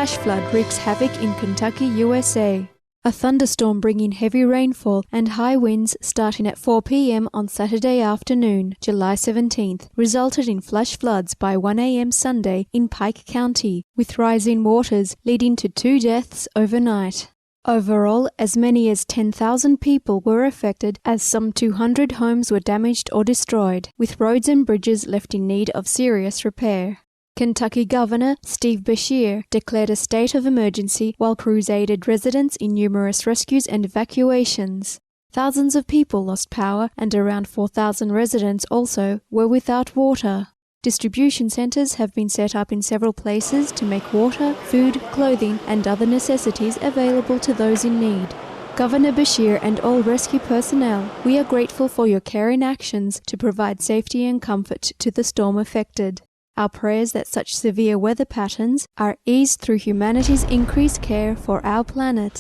Flash flood wreaks havoc in Kentucky, USA. A thunderstorm bringing heavy rainfall and high winds starting at 4 p.m. on Saturday afternoon, July 17th, resulted in flash floods by 1 a.m. Sunday in Pike County, with rising waters leading to 2 deaths overnight. Overall, as many as 10,000 people were affected as some 200 homes were damaged or destroyed, with roads and bridges left in need of serious repair. Kentucky Governor Steve Beshear declared a state of emergency while crews aided residents in numerous rescues and evacuations. Thousands of people lost power and around 4,000 residents also were without water. Distribution centers have been set up in several places to make water, food, clothing, and other necessities available to those in need. Governor Beshear and all rescue personnel, we are grateful for your caring actions to provide safety and comfort to the storm affected. Our prayers that such severe weather patterns are eased through humanity's increased care for our planet.